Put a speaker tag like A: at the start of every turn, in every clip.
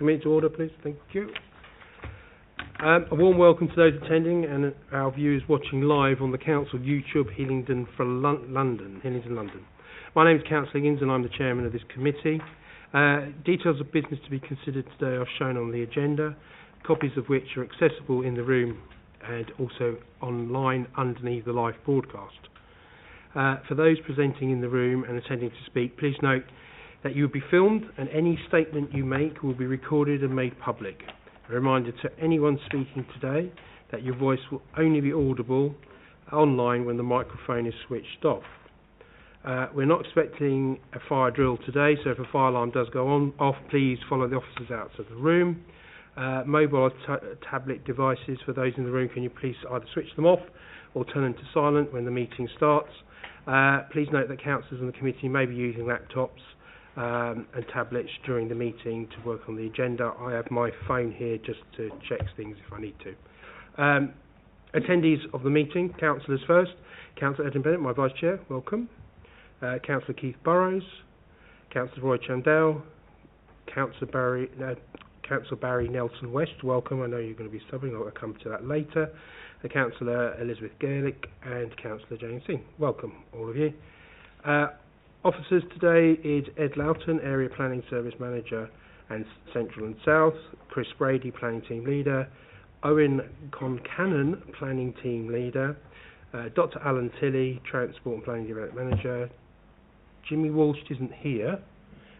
A: Committee to order, please. Thank you. A warm welcome to those attending and our viewers watching live on the Council YouTube, Hillingdon for London. My name is Councillor Higgins and I'm the Chairman of this committee. Details of business to be considered today are shown on the agenda, copies of which are accessible in the room and also online underneath the live broadcast. For those presenting in the room and attending to speak, please note that you will be filmed and any statement you make will be recorded and made public. A reminder to anyone speaking today that your voice will only be audible online when the microphone is switched off. We're not expecting a fire drill today, so if a fire alarm does go off, please follow the officers out of the room. Mobile or tablet devices, for those in the room, can you please either switch them off or turn them to silent when the meeting starts. Please note that councillors on the committee may be using laptops and tablets during the meeting to work on the agenda. I have my phone here just to check things if I need to. Attendees of the meeting, councillors first. Councillor Edwin Bennett, my Vice Chair, welcome. Councillor Keith Burrows, Councillor Roy Chandell, Councillor Barry Nelson West, welcome. I know you're going to be stubborn, I'll come to that later. Councillor Elizabeth Gaelic and Councillor Jane Singh, welcome all of you. Officers today is Ed Loughton, Area Planning Service Manager and Central and South, Chris Brady, Planning Team Leader, Owen Concannon, Planning Team Leader, Dr Alan Tilley, Transport and Planning Development Manager. Jimmy Walsh isn't here,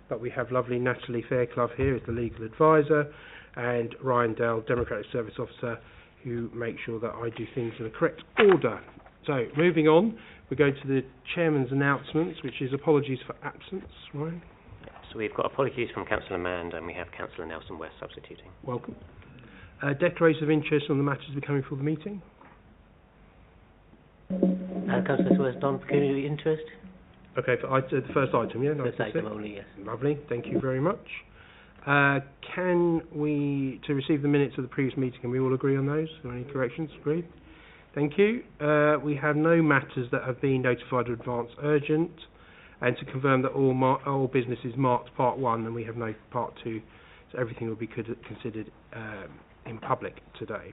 A: but we have lovely Natalie Fairclough here as the Legal Advisor, and Ryan Dell, Democratic Service Officer, who makes sure that I do things in the correct order. So, moving on, we go to the Chairman's announcements, which is apologies for absence, Ryan.
B: So we've got apologies from Councillor Mand and we have Councillor Nelson West substituting.
A: Welcome. Declaration of interest on the matters becoming for the meeting.
C: Councillor West, non-pecuniary interest?
A: Okay, for the first item, yeah?
C: First item only, yes.
A: Lovely, thank you very much. Can we, to receive the minutes of the previous meeting, can we all agree on those? Are there any corrections? Agreed? Thank you. We have no matters that have been notified in advance urgent, and to confirm that all business is marked Part 1 and we have no Part 2, so everything will be considered in public today.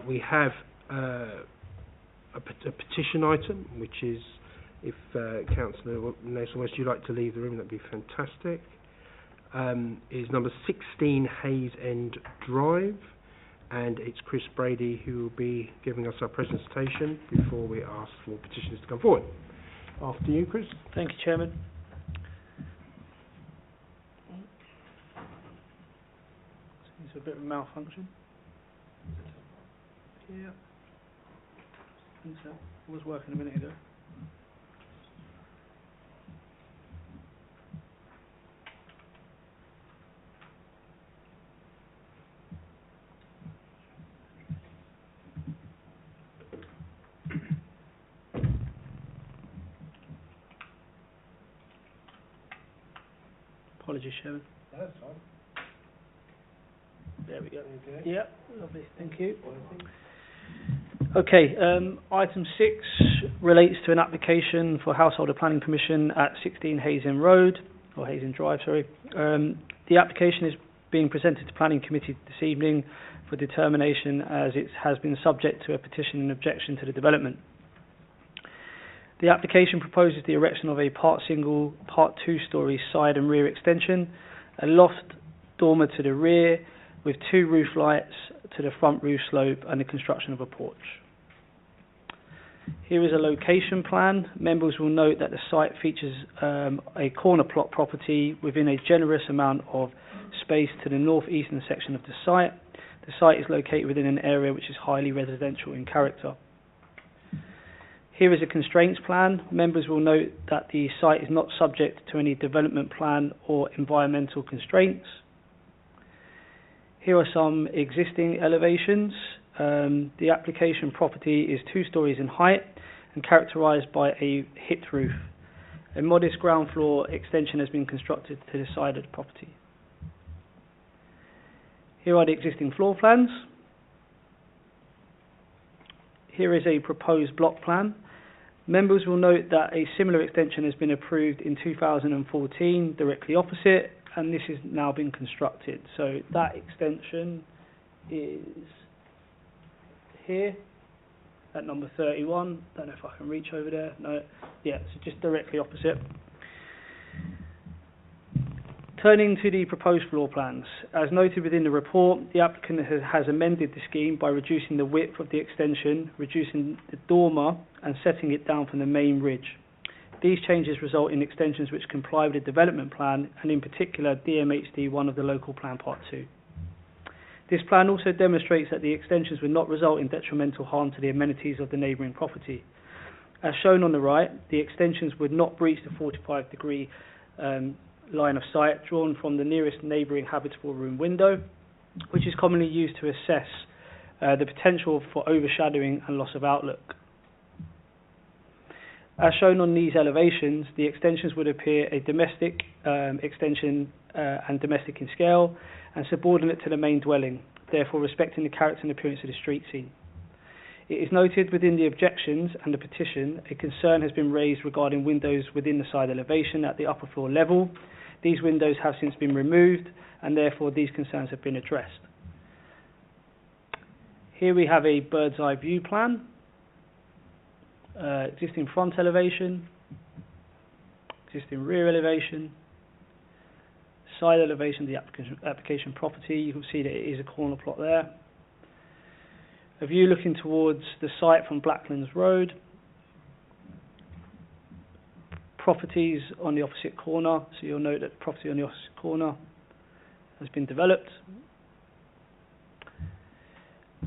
A: We have a petition item, which is, if Councillor Nelson West, you'd like to leave the room, that'd be fantastic. Is number 16 Hayes End Drive, and it's Chris Brady who will be giving us our presentation before we ask for petitioners to come forward. After you, Chris.
D: Thank you, Chairman. Seems a bit of a malfunction. Yeah. I think so. It was working a minute ago. Apologies, Chairman.
A: That's fine.
D: There we go. Okay. Yeah, lovely. Thank you. Okay, item 6 relates to an application for householder planning permission at 16 Hazen Road, or Hazen Drive, sorry. The application is being presented to Planning Committee this evening for determination, as it has been subject to a petition in objection to the development. The application proposes the erection of a part single, part 2-storey side and rear extension, a loft dormer to the rear with 2 roof lights to the front roof slope, and the construction of a porch. Here is a location plan. Members will note that the site features a corner plot property within a generous amount of space to the northeastern section of the site. The site is located within an area which is highly residential in character. Here is a constraints plan. Members will note that the site is not subject to any development plan or environmental constraints. Here are some existing elevations. The application property is 2 stories in height and characterised by a hip roof. A modest ground floor extension has been constructed to the side of the property. Here are the existing floor plans. Here is a proposed block plan. Members will note that a similar extension has been approved in 2014 directly opposite, and this has now been constructed. So that extension is here at number 31. Don't know if I can reach over there. No, yeah, so just directly opposite. Turning to the proposed floor plans, as noted within the report, the applicant has amended the scheme by reducing the width of the extension, reducing the dormer and setting it down from the main ridge. These changes result in extensions which comply with the development plan and in particular DMHD 1 of the local plan part 2. This plan also demonstrates that the extensions will not result in detrimental harm to the amenities of the neighbouring property. As shown on the right, the extensions would not breach the 45-degree line of sight drawn from the nearest neighbouring habitable room window, which is commonly used to assess the potential for overshadowing and loss of outlook. As shown on these elevations, the extensions would appear a domestic extension and domestic in scale and subordinate to the main dwelling, therefore respecting the character and appearance of the street scene. It is noted within the objections and the petition, a concern has been raised regarding windows within the side elevation at the upper floor level. These windows have since been removed and therefore these concerns have been addressed. Here we have a bird's eye view plan. Existing front elevation, existing rear elevation, side elevation of the application property. You can see that it is a corner plot there. A view looking towards the site from Blacklands Road. Properties on the opposite corner, so you'll note that the property on the opposite corner has been developed.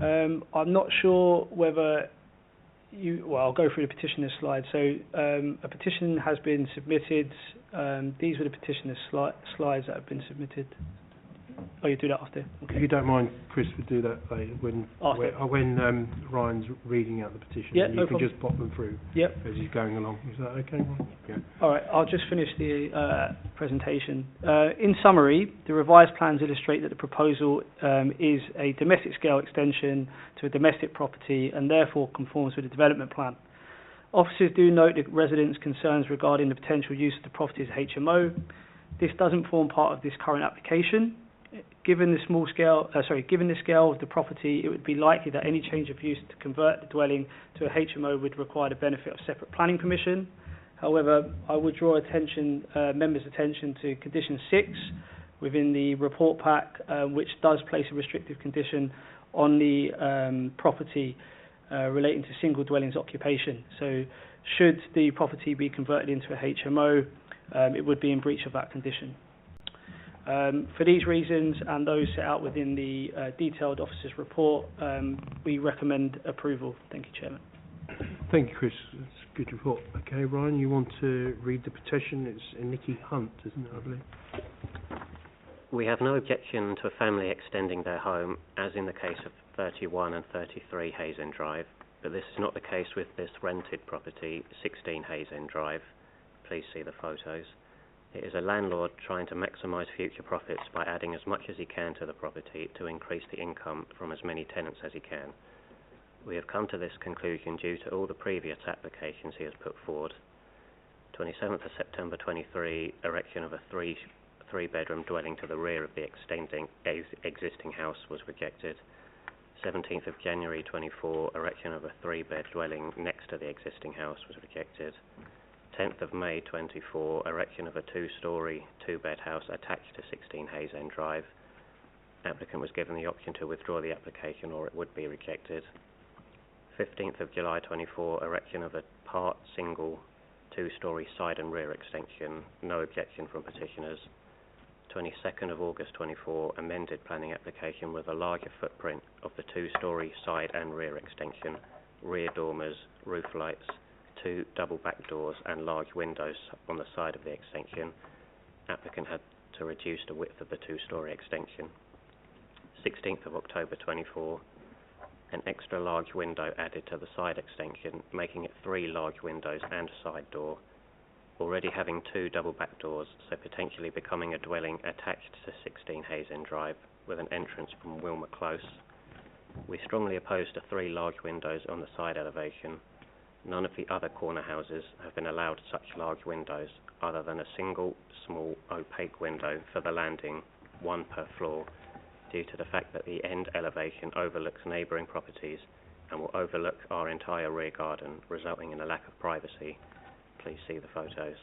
D: I'm not sure whether I'll go through the petitioner's slide. So a petition has been submitted. These were the petitioner's slides that have been submitted. Oh, you do that after? Okay.
A: If you don't mind, Chris would do that later when Ryan's reading out the petition.
D: Yeah,
A: you
D: no
A: can
D: problem.
A: just pop them through as he's going along. Is that okay, Ryan? Yeah.
D: All right, I'll just finish the presentation. In summary, the revised plans illustrate that the proposal is a domestic scale extension to a domestic property and therefore conforms with the development plan. Officers do note the residents' concerns regarding the potential use of the property as HMO. This doesn't form part of this current application. Given the scale of the property, it would be likely that any change of use to convert the dwelling to a HMO would require the benefit of separate planning permission. However, I would draw members' attention to condition 6 within the report pack, which does place a restrictive condition on the property relating to single dwellings occupation. So, should the property be converted into a HMO, it would be in breach of that condition. For these reasons and those set out within the detailed officer's report, we recommend approval. Thank you, Chairman.
A: Thank you, Chris. It's a good report. Okay, Ryan, you want to read the petition? It's Nikki Hunt, isn't it, I believe?
B: We have no objection to a family extending their home, as in the case of 31 and 33 Hayes End Drive, but this is not the case with this rented property, 16 Hayes End Drive. Please see the photos. It is a landlord trying to maximise future profits by adding as much as he can to the property to increase the income from as many tenants as he can. We have come to this conclusion due to all the previous applications he has put forward. 27th of September 23, erection of a three-bedroom dwelling to the rear of the existing house was rejected. 17th of January 24, erection of a three-bed dwelling next to the existing house was rejected. 10th of May 24, erection of a two-storey, two-bed house attached to 16 Hayes End Drive. Applicant was given the option to withdraw the application or it would be rejected. 15th of July 24, erection of a part single, two-storey side and rear extension, no objection from petitioners. 22nd of August 24, amended planning application with a larger footprint of the two-storey side and rear extension, rear dormers, roof lights, two double back doors and large windows on the side of the extension. Applicant had to reduce the width of the two-storey extension. 16th of October 24, an extra large window added to the side extension, making it 3 large windows and a side door, already having 2 double back doors, so potentially becoming a dwelling attached to 16 Hayes End Drive with an entrance from Wilmer Close. We strongly oppose to 3 large windows on the side elevation. None of the other corner houses have been allowed such large windows, other than a single small opaque window for the landing, one per floor, due to the fact that the end elevation overlooks neighbouring properties and will overlook our entire rear garden, resulting in a lack of privacy. Please see the photos.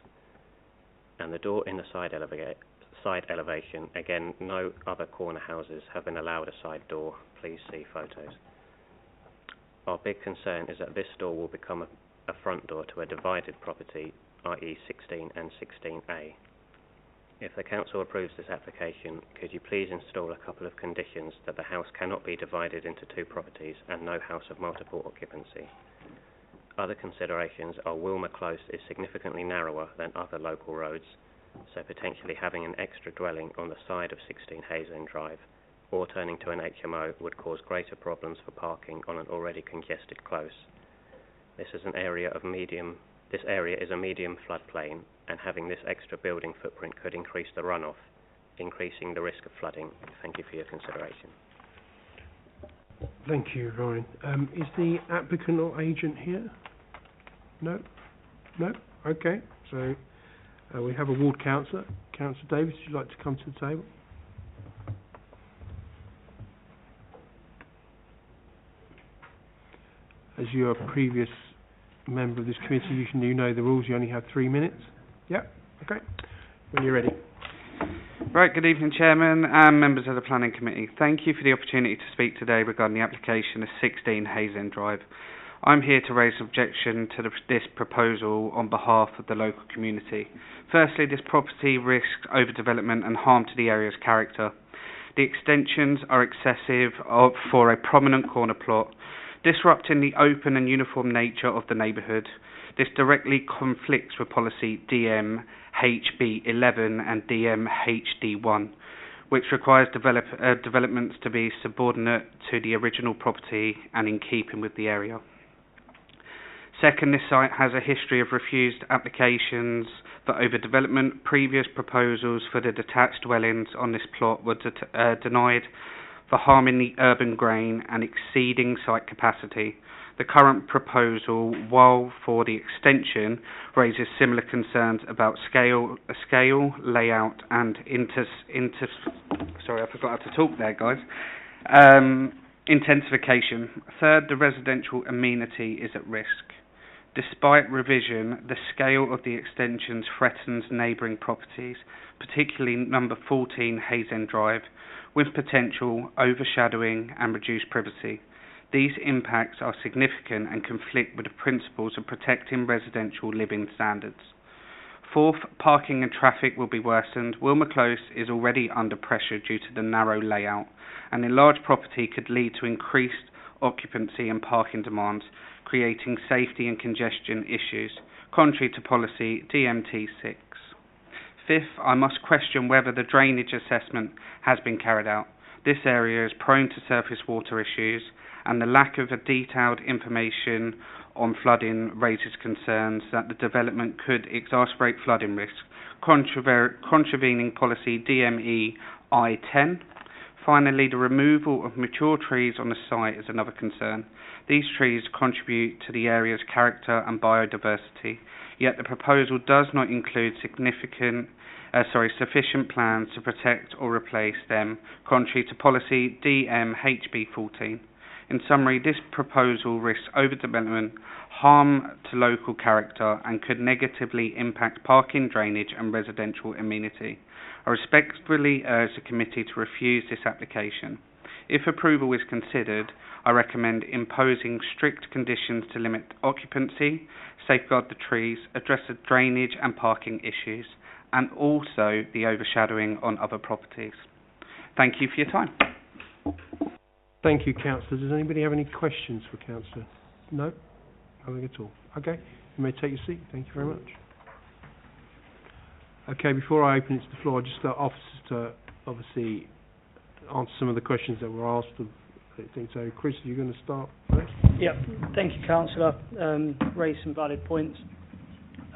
B: And the door in the side elevation, again, no other corner houses have been allowed a side door. Please see photos. Our big concern is that this door will become a front door to a divided property, i.e. 16 and 16A. If the council approves this application, could you please install a couple of conditions that the house cannot be divided into two properties and no house of multiple occupancy? Other considerations are Wilmer Close is significantly narrower than other local roads, so potentially having an extra dwelling on the side of 16 Hayes End Drive or turning to an HMO would cause greater problems for parking on an already congested close. This is a medium floodplain, and having this extra building footprint could increase the runoff, increasing the risk of flooding. Thank you for your consideration.
A: Thank you, Ryan. Is the applicant or agent here? No? No? Okay. So we have a ward councillor. Councillor Davis, would you like to come to the table? As you're a previous member of this committee, you know the rules. You only have 3 minutes. Yeah? Okay. When you're ready.
E: Right, good evening, Chairman and members of the Planning Committee. Thank you for the opportunity to speak today regarding the application of 16 Hayes End Drive. I'm here to raise objection to this proposal on behalf of the local community. Firstly, this property risks overdevelopment and harm to the area's character. The extensions are excessive for a prominent corner plot, disrupting the open and uniform nature of the neighbourhood. This directly conflicts with policy DMHB11 and DMHD1, which requires developments to be subordinate to the original property and in keeping with the area. Second, this site has a history of refused applications for overdevelopment. Previous proposals for the detached dwellings on this plot were denied for harming the urban grain and exceeding site capacity. The current proposal, while for the extension, raises similar concerns about scale, layout, and intensification. Third, the residential amenity is at risk. Despite revision, the scale of the extensions threatens neighbouring properties, particularly number 14 Hayes End Drive, with potential overshadowing and reduced privacy. These impacts are significant and conflict with the principles of protecting residential living standards. Fourth, parking and traffic will be worsened. Wilmer Close is already under pressure due to the narrow layout, and a large property could lead to increased occupancy and parking demands, creating safety and congestion issues, contrary to policy DMT6. Fifth, I must question whether the drainage assessment has been carried out. This area is prone to surface water issues, and the lack of a detailed information on flooding raises concerns that the development could exacerbate flooding risk, contravening policy DME I10. Finally, the removal of mature trees on the site is another concern. These trees contribute to the area's character and biodiversity, yet the proposal does not include sufficient plans to protect or replace them, contrary to policy DMHB14. In summary, this proposal risks overdevelopment, harm to local character, and could negatively impact parking, drainage, and residential amenity. I respectfully urge the committee to refuse this application. If approval is considered, I recommend imposing strict conditions to limit occupancy, safeguard the trees, address the drainage and parking issues, and also the overshadowing on other properties. Thank you for your time.
A: Thank you, Councillor. Does anybody have any questions for Councillor? No? Nothing at all. Okay, you may take your seat. Thank you very much. Okay, before I open it to the floor, I just officers to obviously answer some of the questions that were asked. I think so. Chris, are you going to start first?
D: Yep. Thank you, Councillor. Raised some valid points.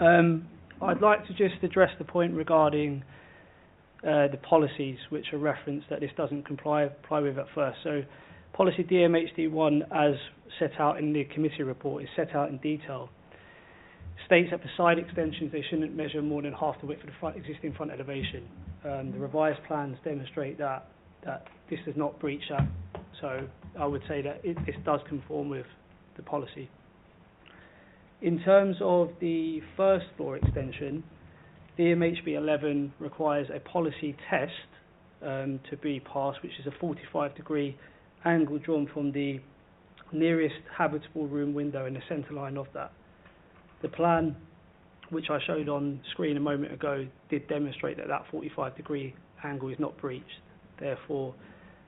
D: I'd like to just address the point regarding the policies which are referenced that this doesn't comply with at first. So Policy DMHD1, as set out in the committee report, is set out in detail. States that for side extensions they shouldn't measure more than half the width of the existing front elevation. The revised plans demonstrate that this does not breach that, so I would say that this does conform with the policy. In terms of the first floor extension, DMHB 11 requires a policy test to be passed, which is a 45-degree angle drawn from the nearest habitable room window in the centre line of that. The plan, which I showed on screen a moment ago, did demonstrate that 45-degree angle is not breached. Therefore,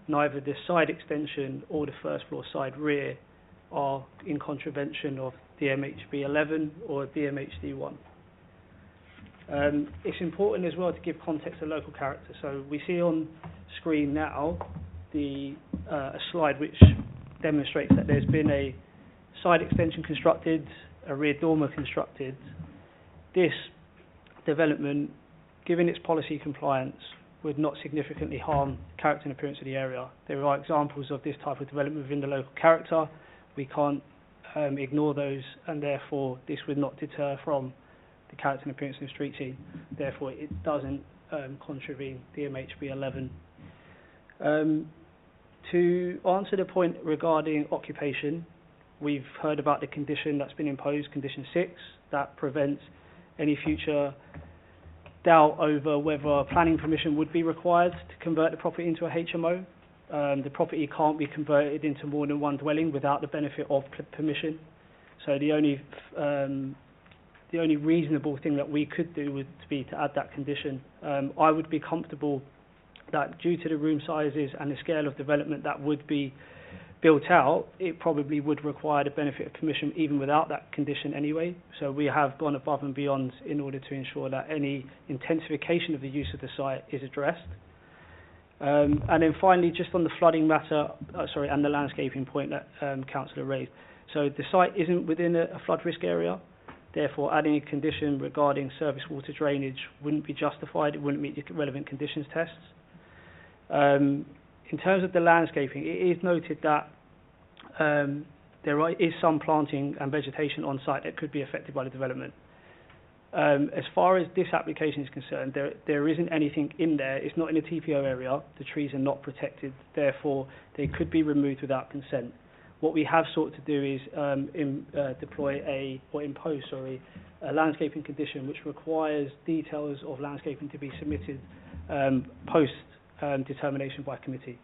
D: neither the side extension or the first floor side rear are in contravention of DMHB 11 or DMHD 1. It's important as well to give context to local character. So we see on screen now a slide which demonstrates that there's been a side extension constructed, a rear dormer constructed. This development, given its policy compliance, would not significantly harm character and appearance of the area. There are examples of this type of development within the local character. We can't ignore those, and therefore this would not deter from the character and appearance of the street scene. Therefore, it doesn't contravene DMHB 11. To answer the point regarding occupation, we've heard about the condition that's been imposed, condition 6, that prevents any future doubt over whether planning permission would be required to convert the property into a HMO. The property can't be converted into more than one dwelling without the benefit of permission. So the only reasonable thing that we could do would be to add that condition. I would be comfortable that due to the room sizes and the scale of development that would be built out, it probably would require the benefit of permission even without that condition anyway. So we have gone above and beyond in order to ensure that any intensification of the use of the site is addressed. And then finally, just on the flooding matter, and the landscaping point that Councillor raised. So the site isn't within a flood risk area. Therefore, adding a condition regarding surface water drainage wouldn't be justified. It wouldn't meet the relevant conditions tests. In terms of the landscaping, it is noted that there is some planting and vegetation on site that could be affected by the development. As far as this application is concerned, there isn't anything in there. It's not in a TPO area. The trees are not protected. Therefore, they could be removed without consent. What we have sought to do is impose a landscaping condition which requires details of landscaping to be submitted post determination by committee.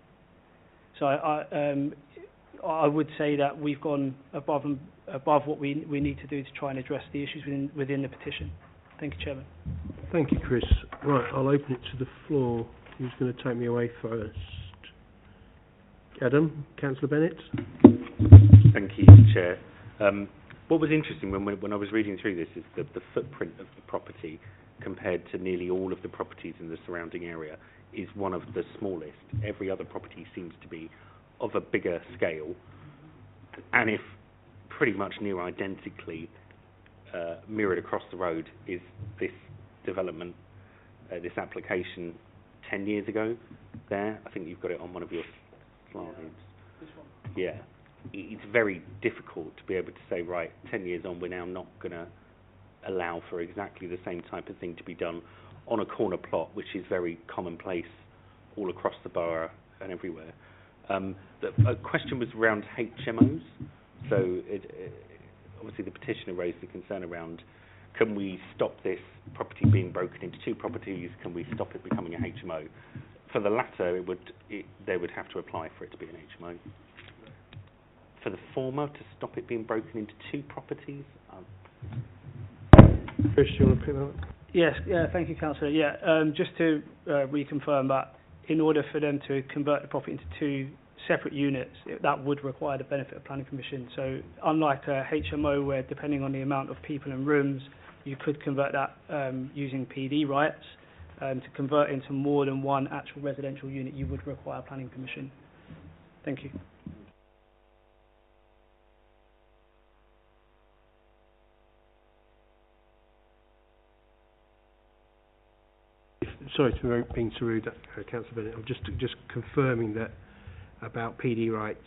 D: So I would say that we've gone above what we need to do to try and address the issues within the petition. Thank you, Chairman.
A: Thank you, Chris. Right, I'll open it to the floor. Who's going to take me away first? Adam, Councillor Bennett.
F: Thank you, Chair. What was interesting when I was reading through this is that the footprint of the property compared to nearly all of the properties in the surrounding area is one of the smallest. Every other property seems to be of a bigger scale, and if pretty much near identically mirrored across the road is this development, this application 10 years ago there. I think you've got it on one of your slides. This one? Yeah. It's very difficult to be able to say, right, 10 years on, we're now not going to allow for exactly the same type of thing to be done on a corner plot, which is very commonplace all across the borough and everywhere. A question was around HMOs. So obviously the petitioner raised the concern around, can we stop this property being broken into two properties? Can we stop it becoming a HMO? For the latter, they would have to apply for it to be an HMO. For the former, to stop it being broken into two properties?
A: Chris, do you want to pick that up?
D: Yes, thank you, Councillor. Just to reconfirm that in order for them to convert the property into two separate units, that would require the benefit of planning permission. So unlike a HMO where, depending on the amount of people and rooms, you could convert that using PD rights, to convert into more than one actual residential unit, you would require planning permission. Thank you. Sorry
A: to being so rude, Councillor Bennett. I'm just confirming that about PD rights,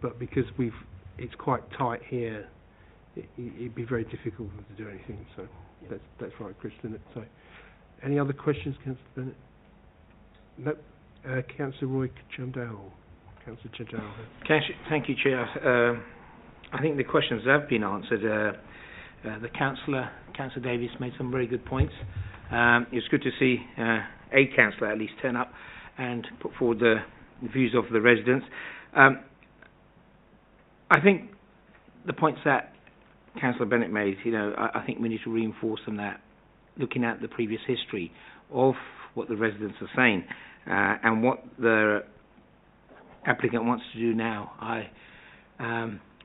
A: but because it's quite tight here, it'd be very difficult for them to do anything. So that's right, Chris, isn't it? So, any other questions, Councillor Bennett? Nope. Councillor Roy Chandal. Councillor Chandal.
G: Thank you, Chair. I think the questions have been answered. The Councillor Davies, made some very good points. It's good to see a councillor at least turn up and put forward the views of the residents. I think the points that Councillor Bennett made, I think we need to reinforce them, that looking at the previous history of what the residents are saying and what the applicant wants to do now,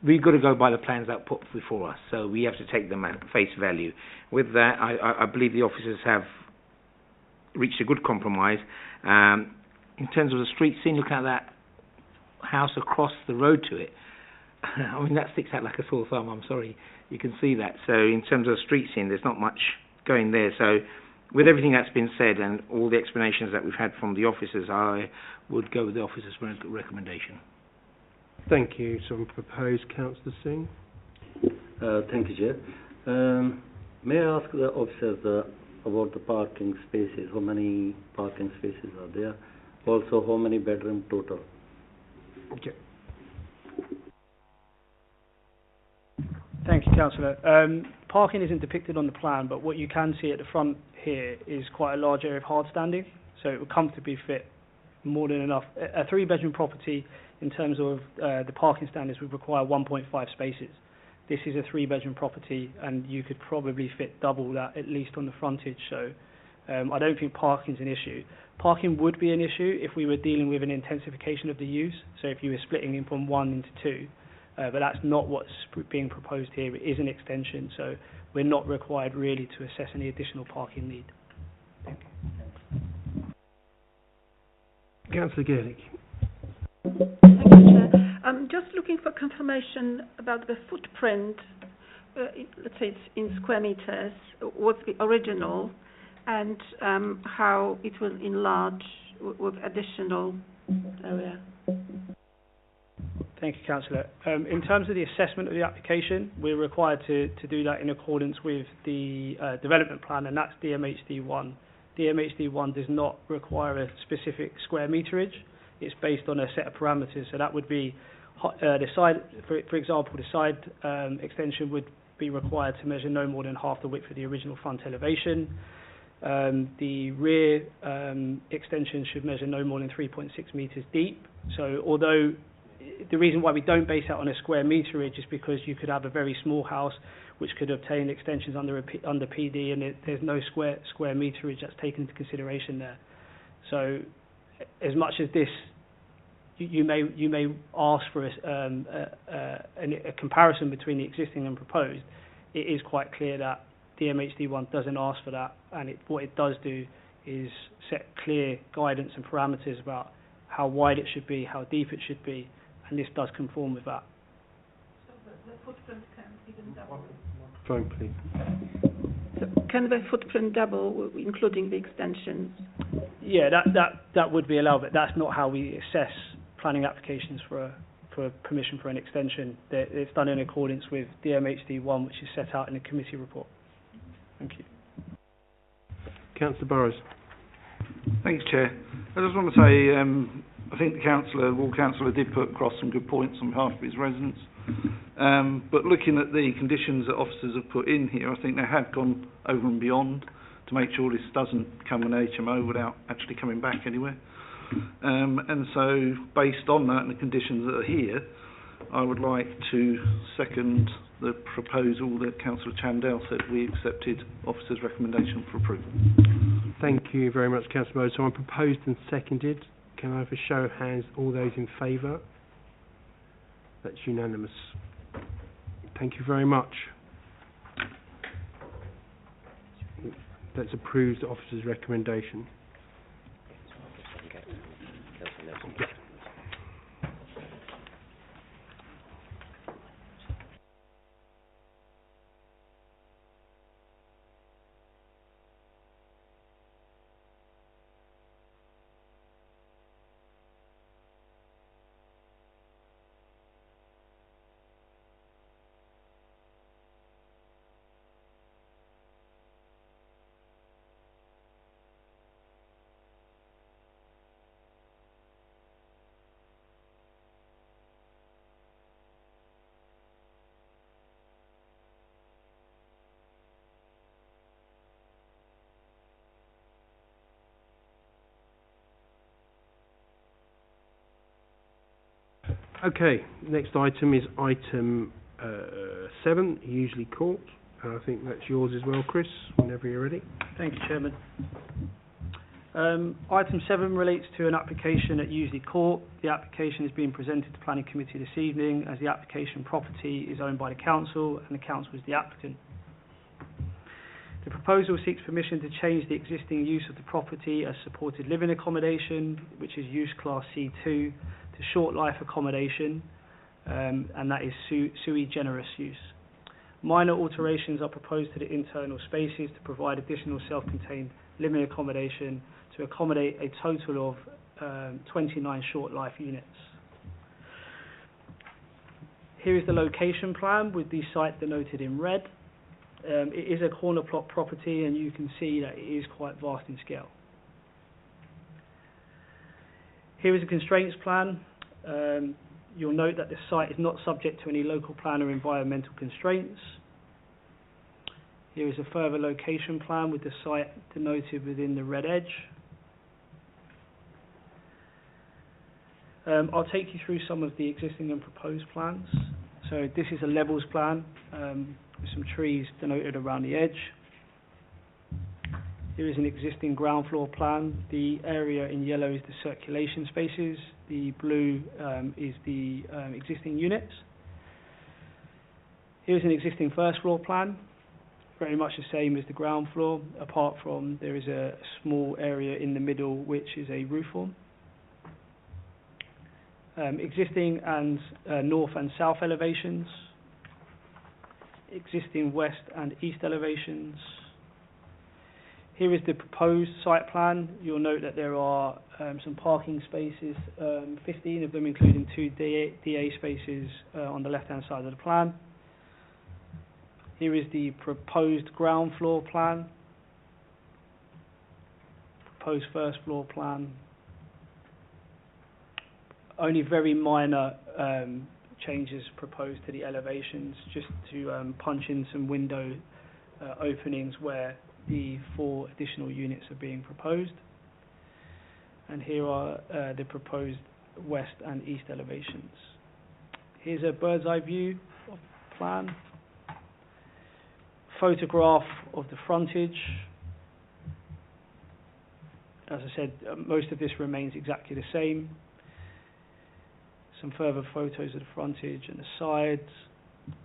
G: we've got to go by the plans that are put before us, so we have to take them at face value. With that, I believe the officers have reached a good compromise. In terms of the street scene, looking at that house across the road to it, I mean, that sticks out like a sore thumb. I'm sorry, you can see that. So in terms of the street scene, there's not much going there. So with everything that's been said and all the explanations that we've had from the officers, I would go with the officers' recommendation.
A: Thank you. So proposed, Councillor Singh.
H: Thank you, Chair. May I ask the officers about the parking spaces? How many parking spaces are there? Also, how many bedroom total?
A: Okay.
D: Thank you, Councillor. Parking isn't depicted on the plan, but what you can see at the front here is quite a large area of hard standing, so it would comfortably fit more than enough. A three-bedroom property, in terms of the parking standards, would require 1.5 spaces. This is a three-bedroom property, and you could probably fit double that, at least on the frontage, so I don't think parking's an issue. Parking would be an issue if we were dealing with an intensification of the use, so if you were splitting in from 1 into 2, but that's not what's being proposed here. It is an extension, so we're not required really to assess any additional parking need. Thank you.
A: Councillor Gerlich.
I: Thank you, Chair. I'm just looking for confirmation about the footprint, let's say it's in square meters, what's the original, and how it will enlarge with additional area.
D: Thank you, Councillor. In terms of the assessment of the application, we're required to do that in accordance with the development plan, and that's DMHD1. DMHD1 does not require a specific square meterage. It's based on a set of parameters, so that would be the side, for example, the side extension would be required to measure no more than half the width of the original front elevation. The rear extension should measure no more than 3.6 metres deep. So although the reason why we don't base that on a square meterage is because you could have a very small house which could obtain extensions under PD, and there's no square meterage that's taken into consideration there. So as much as this, you may ask for a comparison between the existing and proposed, it is quite clear that DMHD1 doesn't ask for that, and what it does do is set clear guidance and parameters about how wide it should be, how deep it should be, and this does conform with that.
I: So the footprint can even double?
A: Phone, please.
I: So can the footprint double, including the extensions?
D: Yeah, that would be allowed, but that's not how we assess planning applications for permission for an extension. It's done in accordance with DMHD1, which is set out in the committee report. Thank you.
A: Councillor Burrows.
J: Thanks, Chair. I just want to say I think the Ward Councillor did put across some good points on behalf of his residents. But looking at the conditions that officers have put in here, I think they have gone over and beyond to make sure this doesn't come an HMO without actually coming back anywhere. And so, based on that and the conditions that are here, I would like to second the proposal that Councillor Chandel said. We accepted officers' recommendation for approval.
A: Thank you very much, Councillor Burrows. So I'm proposed and seconded. Can I have a show of hands, all those in favour? That's unanimous. Thank you very much. That's approved the officer's recommendation. Okay, next item is item 7, Usually Court. I think that's yours as well, Chris, whenever you're ready.
D: Thank you, Chairman. Item 7 relates to an application at Usually Court. The application is being presented to Planning Committee this evening as the application property is owned by the council and the council is the applicant. The proposal seeks permission to change the existing use of the property as supported living accommodation, which is use class C2, to short life accommodation, and that is sui generis use. Minor alterations are proposed to the internal spaces to provide additional self-contained living accommodation to accommodate a total of 29 short life units. Here is the location plan with the site denoted in red. It is a corner plot property and you can see that it is quite vast in scale. Here is a constraints plan. You'll note that the site is not subject to any local plan or environmental constraints. Here is a further location plan with the site denoted within the red edge. I'll take you through some of the existing and proposed plans. So this is a levels plan with some trees denoted around the edge. Here is an existing ground floor plan. The area in yellow is the circulation spaces. The blue is the existing units. Here's an existing first floor plan, very much the same as the ground floor, apart from there is a small area in the middle which is a roof form. Existing and north and south elevations, existing west and east elevations. Here is the proposed site plan. You'll note that there are some parking spaces, 15 of them, including 2 DA spaces on the left-hand side of the plan. Here is the proposed ground floor plan, proposed first floor plan. Only very minor changes proposed to the elevations, just to punch in some window openings where the 4 additional units are being proposed. And here are the proposed west and east elevations. Here's a bird's eye view of the plan. Photograph of the frontage. As I said, most of this remains exactly the same. Some further photos of the frontage and the sides.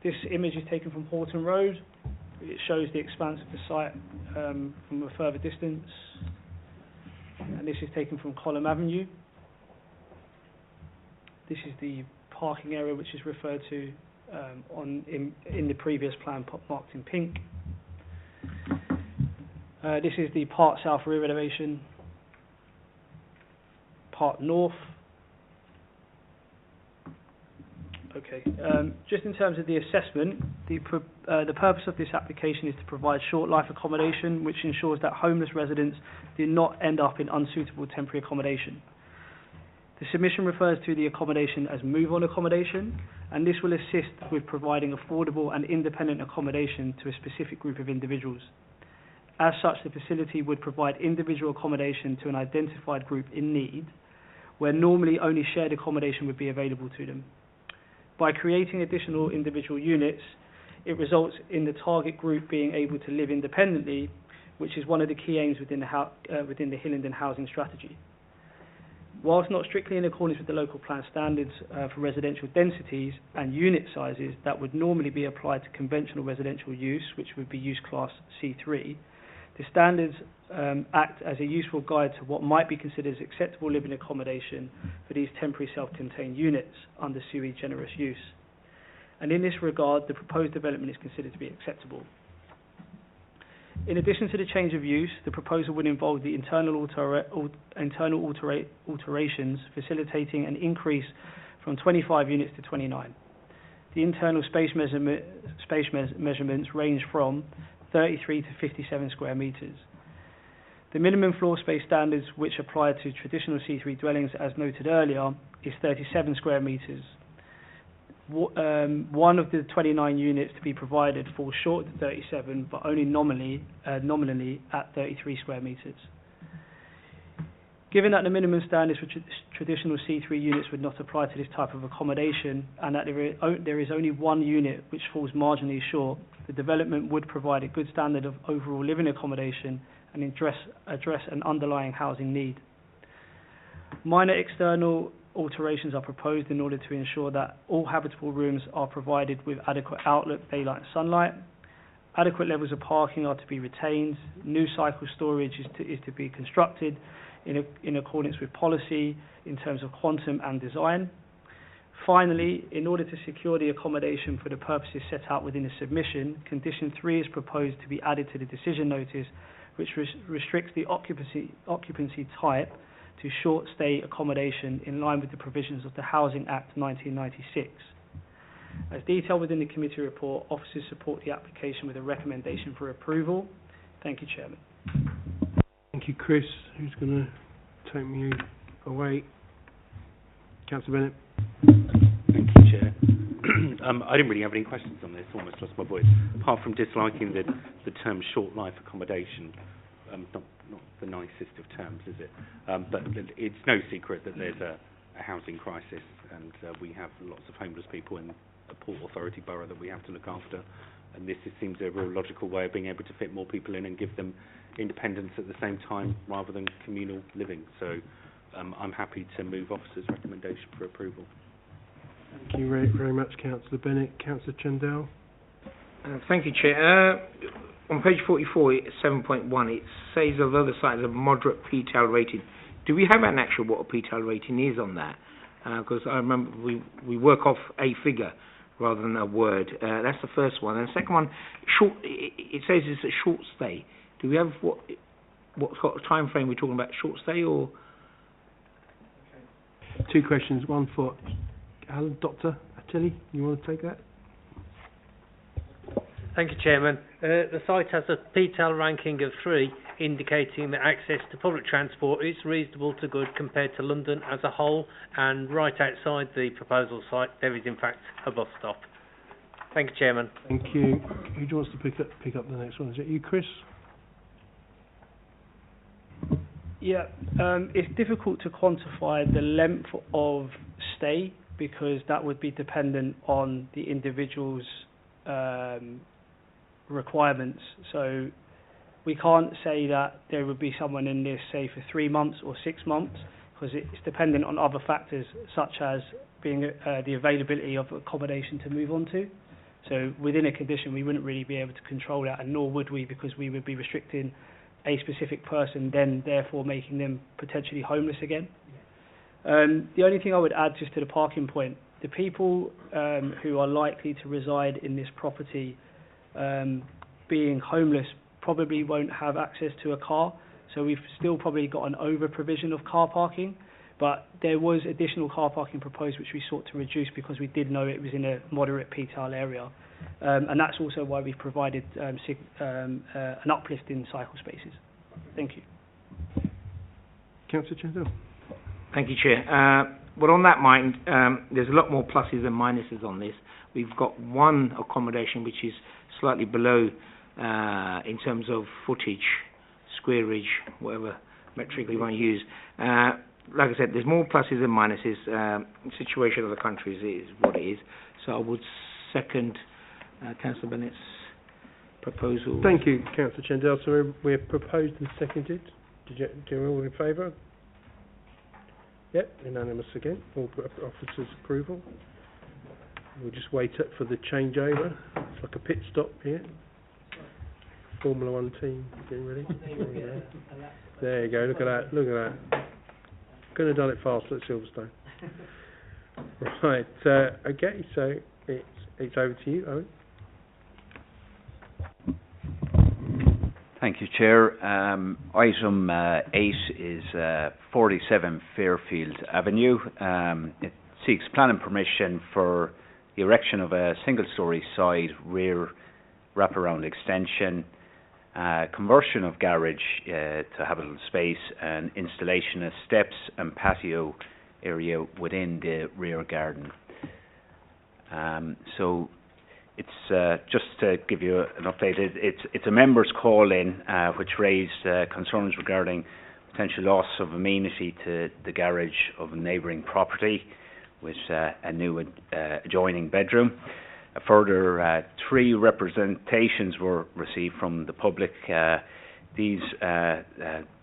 D: This image is taken from Horton Road. It shows the expanse of the site from a further distance. And this is taken from Column Avenue. This is the parking area which is referred to in the previous plan marked in pink. This is the part south rear elevation, part north. Okay, just in terms of the assessment, the purpose of this application is to provide short life accommodation which ensures that homeless residents do not end up in unsuitable temporary accommodation. The submission refers to the accommodation as move-on accommodation, and this will assist with providing affordable and independent accommodation to a specific group of individuals. As such, the facility would provide individual accommodation to an identified group in need, where normally only shared accommodation would be available to them. By creating additional individual units, it results in the target group being able to live independently, which is one of the key aims within the Hillingdon housing strategy. Whilst not strictly in accordance with the local plan standards for residential densities and unit sizes that would normally be applied to conventional residential use, which would be use class C3, the standards act as a useful guide to what might be considered as acceptable living accommodation for these temporary self-contained units under sui generis use. And in this regard, the proposed development is considered to be acceptable. In addition to the change of use, the proposal would involve the internal alterations facilitating an increase from 25 units to 29. The internal space measurements range from 33 to 57 square metres. The minimum floor space standards which apply to traditional C3 dwellings, as noted earlier, is 37 square metres. One of the 29 units to be provided falls short of 37, but only nominally at 33 square metres. Given that the minimum standards for traditional C3 units would not apply to this type of accommodation, and that there is only one unit which falls marginally short, the development would provide a good standard of overall living accommodation and address an underlying housing need. Minor external alterations are proposed in order to ensure that all habitable rooms are provided with adequate outlook, daylight and sunlight. Adequate levels of parking are to be retained. New cycle storage is to be constructed in accordance with policy in terms of quantum and design. Finally, in order to secure the accommodation for the purposes set out within the submission, Condition 3 is proposed to be added to the decision notice, which restricts the occupancy type to short-stay accommodation in line with the provisions of the Housing Act 1996. As detailed within the committee report, officers support the application with a recommendation for approval. Thank you, Chairman.
A: Thank you, Chris. Who's going to take me away? Councillor Bennett.
F: Thank you, Chair. I didn't really have any questions on this, almost lost my voice, apart from disliking the term short life accommodation. Not the nicest of terms, is it? But it's no secret that there's a housing crisis, and we have lots of homeless people in a Port Authority borough that we have to look after, and this seems a real logical way of being able to fit more people in and give them independence at the same time rather than communal living. So I'm happy to move officers' recommendation for approval.
A: Thank you very much, Councillor Bennett. Councillor Chandel.
G: Thank you, Chair. On page 44, 7.1, it says of other sites of moderate PTAL rating. Do we have an actual what a PTAL rating is on that? Because I remember we work off a figure rather than a word. That's the first one. And the second one, it says it's a short stay. Do we have what sort of time frame we're talking about? Short stay or?
A: Two questions. One for Alan, Dr. Attili. You want to take that?
C: Thank you, Chairman. The site has a PTAL ranking of 3, indicating that access to public transport is reasonable to good compared to London as a whole, and right outside the proposal site there is in fact a bus stop. Thank you, Chairman.
A: Thank you. Who wants to pick up the next one? Is it you, Chris?
D: Yeah, it's difficult to quantify the length of stay because that would be dependent on the individual's requirements. So we can't say that there would be someone in this, say, for 3 months or 6 months, because it's dependent on other factors, such as being the availability of accommodation to move on to. So within a condition, we wouldn't really be able to control that, and nor would we, because we would be restricting a specific person, then therefore making them potentially homeless again. The only thing I would add just to the parking point, the people who are likely to reside in this property being homeless probably won't have access to a car, so we've still probably got an over provision of car parking, but there was additional car parking proposed which we sought to reduce because we did know it was in a moderate PTAL area, and that's also why we've provided an uplift in cycle spaces. Thank you.
A: Councillor Chandel.
G: Thank you, Chair. Well, on that mind, there's a lot more pluses and minuses on this. We've got one accommodation which is slightly below in terms of footage, squareage, whatever metric we want to use. Like I said, there's more pluses and minuses. The situation of the country is what it is. So I would second Councillor Bennett's proposal.
A: Thank you, Councillor Chandel. So we're proposed and seconded. Do you all in favour? Yep, unanimous again. All officers' approval. We'll just wait for the changeover. It's like a pit stop here. Formula One team getting ready. There you go. Look at that. Look at that. Couldn't have done it faster at Silverstone. Right. Okay. So it's over to you, Owen.
K: Thank you, Chair. Item 8 is 47 Fairfield Avenue. It seeks planning permission for the erection of a single-storey side rear wraparound extension, conversion of garage to habitable space, and installation of steps and patio area within the rear garden. So it's just to give you an update. It's a members' call-in which raised concerns regarding potential loss of amenity to the garage of a neighbouring property with a new adjoining bedroom. A further 3 representations were received from the public. These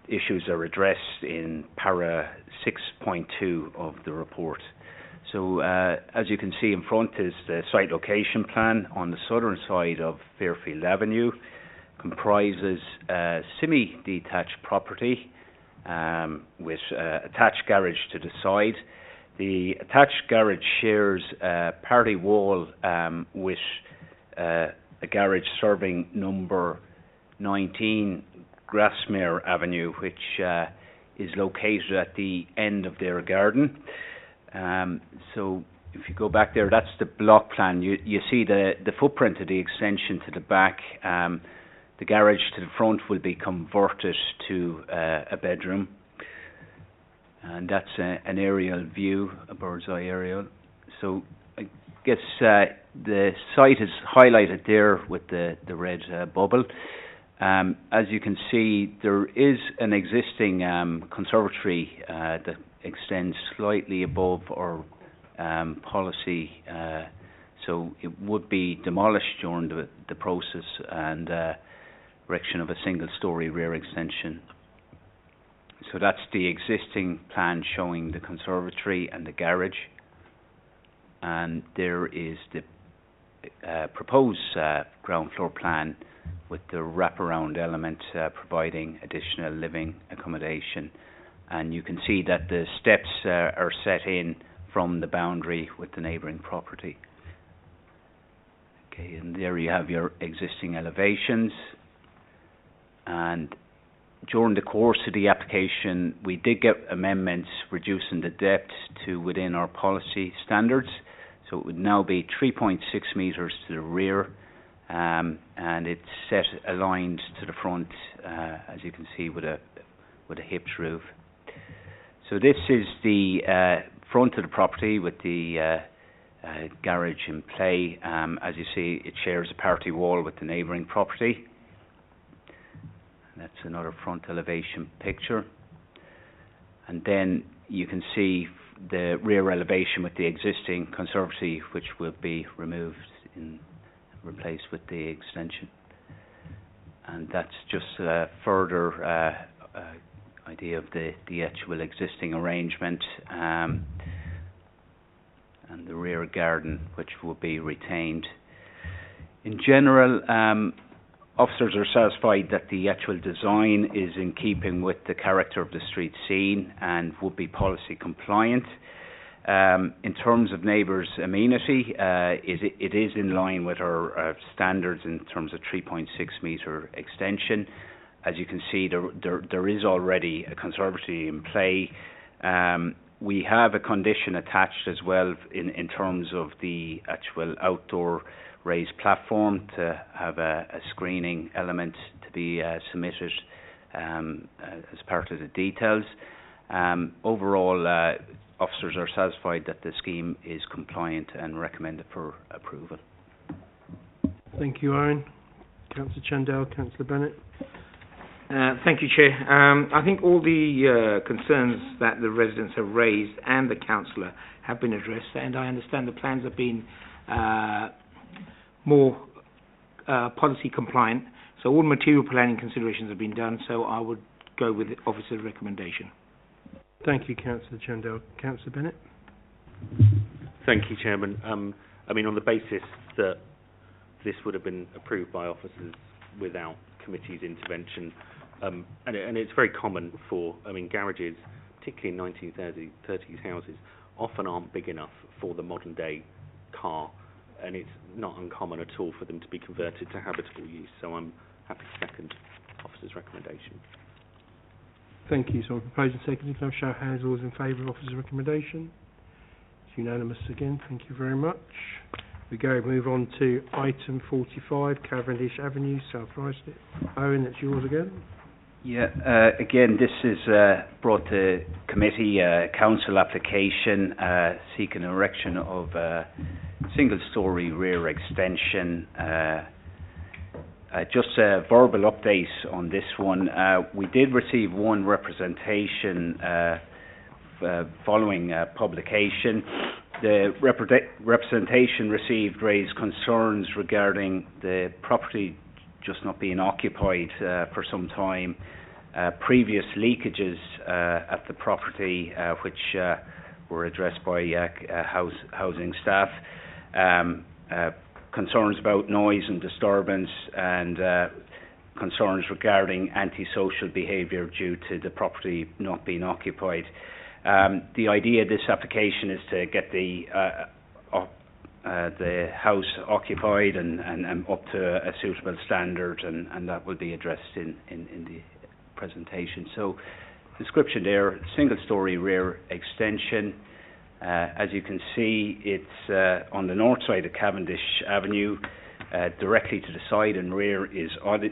K: issues are addressed in para 6.2 of the report. So as you can see in front is the site location plan on the southern side of Fairfield Avenue. Comprises a semi-detached property with attached garage to the side. The attached garage shares a party wall with a garage serving number 19 Grasmere Avenue, which is located at the end of their garden. So if you go back there, that's the block plan. You see the footprint of the extension to the back. The garage to the front will be converted to a bedroom. And that's an aerial view, a bird's eye aerial. So I guess the site is highlighted there with the red bubble. As you can see, there is an existing conservatory that extends slightly above our policy, so it would be demolished during the process and erection of a single-storey rear extension. So that's the existing plan showing the conservatory and the garage, and there is the proposed ground floor plan with the wraparound element providing additional living accommodation. And you can see that the steps are set in from the boundary with the neighbouring property. Okay, and there you have your existing elevations. And during the course of the application, we did get amendments reducing the depth to within our policy standards. So it would now be 3.6 metres to the rear, and it's set aligned to the front, as you can see, with a hipped roof. So this is the front of the property with the garage in play. As you see, it shares a party wall with the neighbouring property. That's another front elevation picture. And then you can see the rear elevation with the existing conservatory, which will be removed and replaced with the extension. And that's just a further idea of the actual existing arrangement, and the rear garden, which will be retained. In general, officers are satisfied that the actual design is in keeping with the character of the street scene and would be policy compliant. In terms of neighbours' amenity, it is in line with our standards in terms of 3.6 metre extension. As you can see, there is already a conservatory in play. We have a condition attached as well in terms of the actual outdoor raised platform to have a screening element to be submitted as part of the details. Overall, officers are satisfied that the scheme is compliant and recommended for approval.
A: Thank you, Aaron. Councillor Chandel, Councillor Bennett.
G: Thank you, Chair. I think all the concerns that the residents have raised and the councillor have been addressed, and I understand the plans have been more policy compliant. So all material planning considerations have been done, so I would go with the officer's recommendation.
A: Thank you, Councillor Chandel. Councillor Bennett.
F: Thank you, Chairman. I mean, on the basis that this would have been approved by officers without committee's intervention, and it's very common for, I mean, garages, particularly in 1930s houses, often aren't big enough for the modern day car, and it's not uncommon at all for them to be converted to habitable use. So I'm happy to second officer's recommendation.
A: Thank you. So I'm proposing second. Can I show hands? All those in favour of officer's recommendation? It's unanimous again. Thank you very much. We move on to item 45, Cavendish Avenue, South Ruislip. Owen, that's yours again.
K: Yeah, again, this is brought to committee, council application seeking erection of a single-storey rear extension Just a verbal update on this one. We did receive one representation following publication. The representation received raised concerns regarding the property just not being occupied for some time, previous leakages at the property which were addressed by housing staff, concerns about noise and disturbance, and concerns regarding antisocial behaviour due to the property not being occupied. The idea of this application is to get the house occupied and up to a suitable standard, and that will be addressed in the presentation. So, description there: single-storey rear extension. As you can see, it's on the north side of Cavendish Avenue. Directly to the side and rear is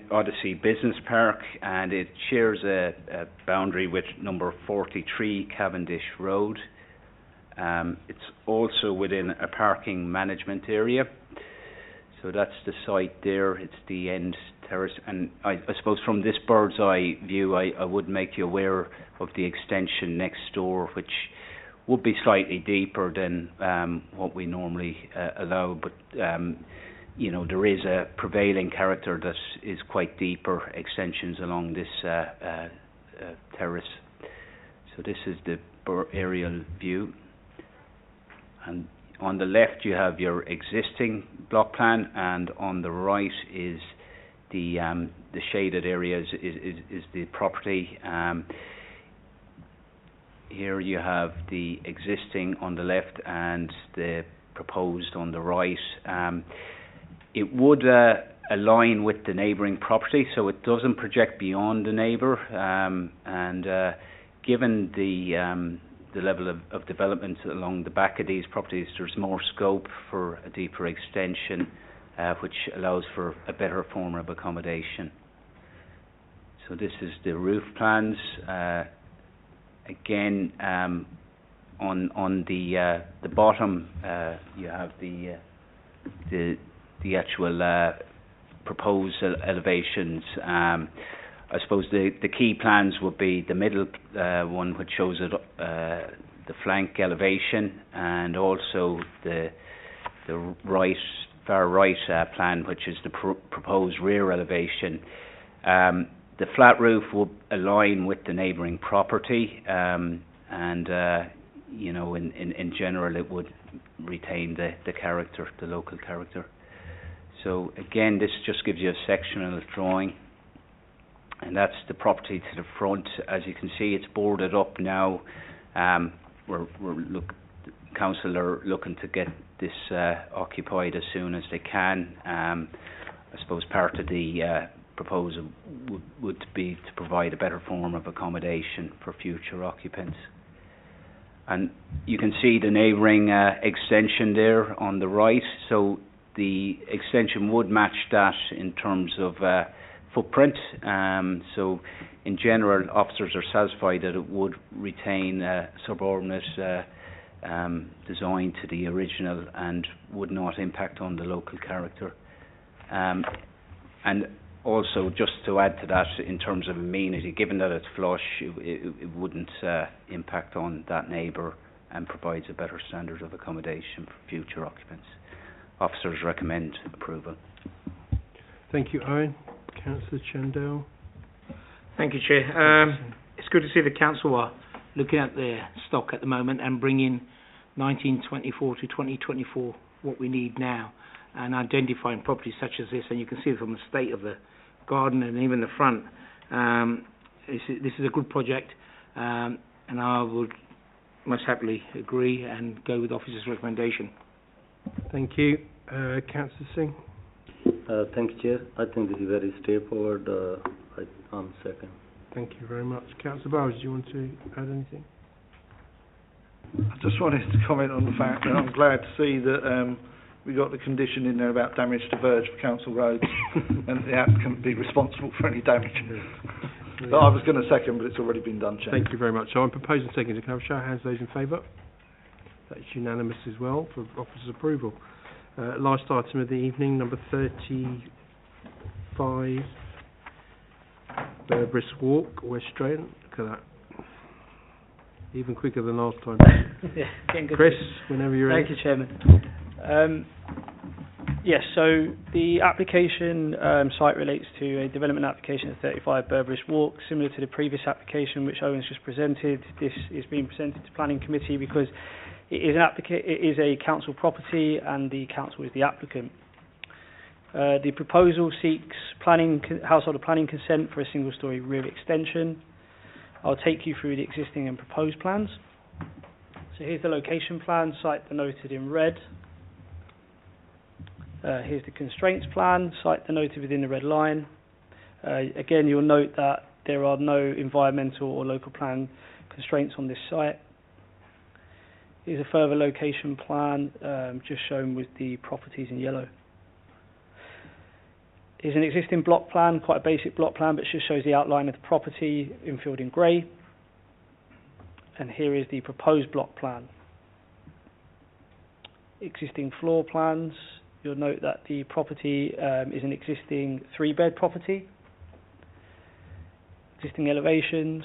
K: Odyssey Business Park, and it shares a boundary with number 43 Cavendish Road. It's also within a parking management area. So that's the site there. It's the end terrace. And I suppose from this bird's eye view, I would make you aware of the extension next door, which would be slightly deeper than what we normally allow, but you know, there is a prevailing character that is quite deeper extensions along this terrace. So this is the aerial view, and on the left you have your existing block plan, and on the right is the shaded area is the property. Here you have the existing on the left and the proposed on the right. It would align with the neighbouring property, so it doesn't project beyond the neighbour. And given the level of development along the back of these properties, there's more scope for a deeper extension, which allows for a better form of accommodation. So this is the roof plans. Again, on the bottom, you have the actual proposed elevations. I suppose the key plans would be the middle one, which shows it, the flank elevation, and also the far right plan, which is the proposed rear elevation. The flat roof would align with the neighbouring property, and you know, in general, it would retain the character, the local character. So again, this just gives you a sectional drawing, and that's the property to the front. As you can see, it's boarded up now. Council are looking to get this occupied as soon as they can. I suppose part of the proposal would be to provide a better form of accommodation for future occupants. And you can see the neighbouring extension there on the right. So the extension would match that in terms of footprint. So in general, officers are satisfied that it would retain a subordinate design to the original and would not impact on the local character. And also, just to add to that, in terms of amenity, given that it's flush, it wouldn't impact on that neighbour and provides a better standard of accommodation for future occupants. Officers recommend approval.
A: Thank you, Owen. Councillor Chandel.
G: Thank you, Chair. It's good to see the council are looking at their stock at the moment and bringing 1924 to 2024 what we need now, and identifying properties such as this. And you can see from the state of the garden and even the front, this is a good project, and I would most happily agree and go with the officer's recommendation.
A: Thank you. Councillor Singh.
H: Thank you, Chair. I think this is very straightforward. I'm second.
A: Thank you very much. Councillor Bowers, do you want to add anything?
J: I just wanted to comment on the fact that I'm glad to see that we got the condition in there about damage to verge for council roads and the applicant be responsible for any damage. But I was going to second, but it's already been done, Chair.
A: Thank you very much. So I'm proposing second. Can I have a show of hands, those in favour? That's unanimous as well for officer's approval. Last item of the evening, number 34. 35 Burberry Walk, West Drayton. Look at that. Even quicker than last time.
D: Yeah, getting good.
A: Chris, whenever you're ready.
D: Thank you, Chairman. Yes, so the application site relates to a development application at 35 Burberry Walk, similar to the previous application which Owen's just presented. This is being presented to Planning Committee because it is a council property and the council is the applicant. The proposal seeks household planning consent for a single-storey rear extension. I'll take you through the existing and proposed plans. So here's the location plan, site denoted in red. Here's the constraints plan, site denoted within the red line. Again, you'll note that there are no environmental or local plan constraints on this site. Here's a further location plan, just shown with the properties in yellow. Here's an existing block plan, quite a basic block plan, but just shows the outline of the property infilled in grey. And here is the proposed block plan. Existing floor plans. You'll note that the property is an existing 3-bed property. Existing elevations.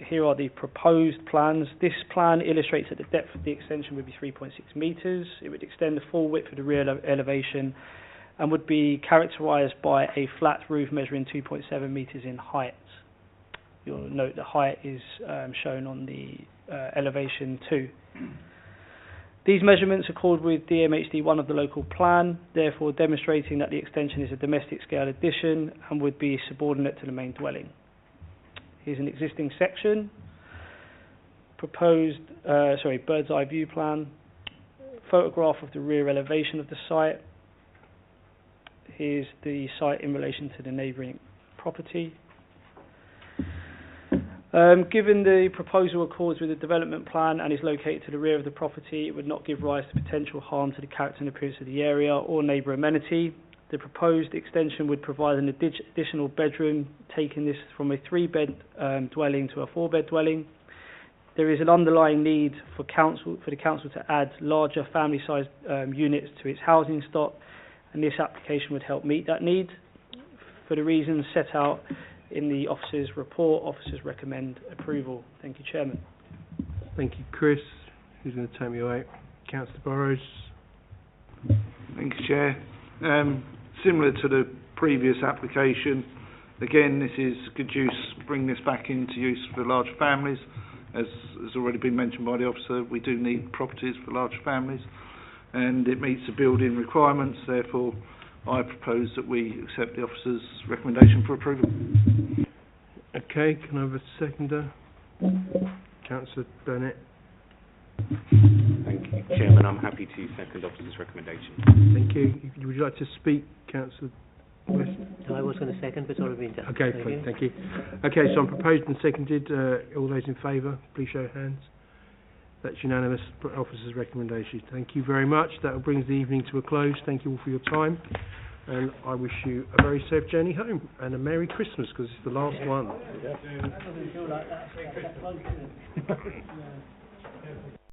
D: Here are the proposed plans. This plan illustrates that the depth of the extension would be 3.6 metres. It would extend the full width of the rear elevation and would be characterised by a flat roof measuring 2.7 metres in height. You'll note the height is shown on the elevation 2. These measurements accord with DMHD1 of the local plan, therefore demonstrating that the extension is a domestic scale addition and would be subordinate to the main dwelling. Here's an existing section, bird's eye view plan, photograph of the rear elevation of the site. Here's the site in relation to the neighbouring property. Given the proposal accords with the development plan and is located to the rear of the property, it would not give rise to potential harm to the character and appearance of the area or neighbour amenity. The proposed extension would provide an additional bedroom, taking this from a 3-bed dwelling to a 4-bed dwelling. There is an underlying need for the council to add larger family-sized units to its housing stock, and this application would help meet that need. For the reasons set out in the officer's report, officers recommend approval. Thank you, Chairman.
A: Thank you, Chris. Who's going to take me away? Councillor Burrows.
J: Thank you, Chair. Similar to the previous application, again, this is good use, bring this back into use for large families. As has already been mentioned by the officer, we do need properties for large families, and it meets the building requirements. Therefore, I propose that we accept the officer's recommendation for approval.
A: Okay, can I have a seconder? Councillor Bennett.
F: Thank you, Chairman. I'm happy to second officer's recommendation.
A: Thank you. Would you like to speak, Councillor West?
B: No, I was going to second, but already been done.
A: Okay, fine, thank you. Okay, so I'm proposed and seconded. All those in favour, please show of hands. That's unanimous. Officer's recommendation. Thank you very much. That brings the evening to a close. Thank you all for your time, and I wish you a very safe journey home and a Merry Christmas, because it's the last one.
D: That doesn't feel like that.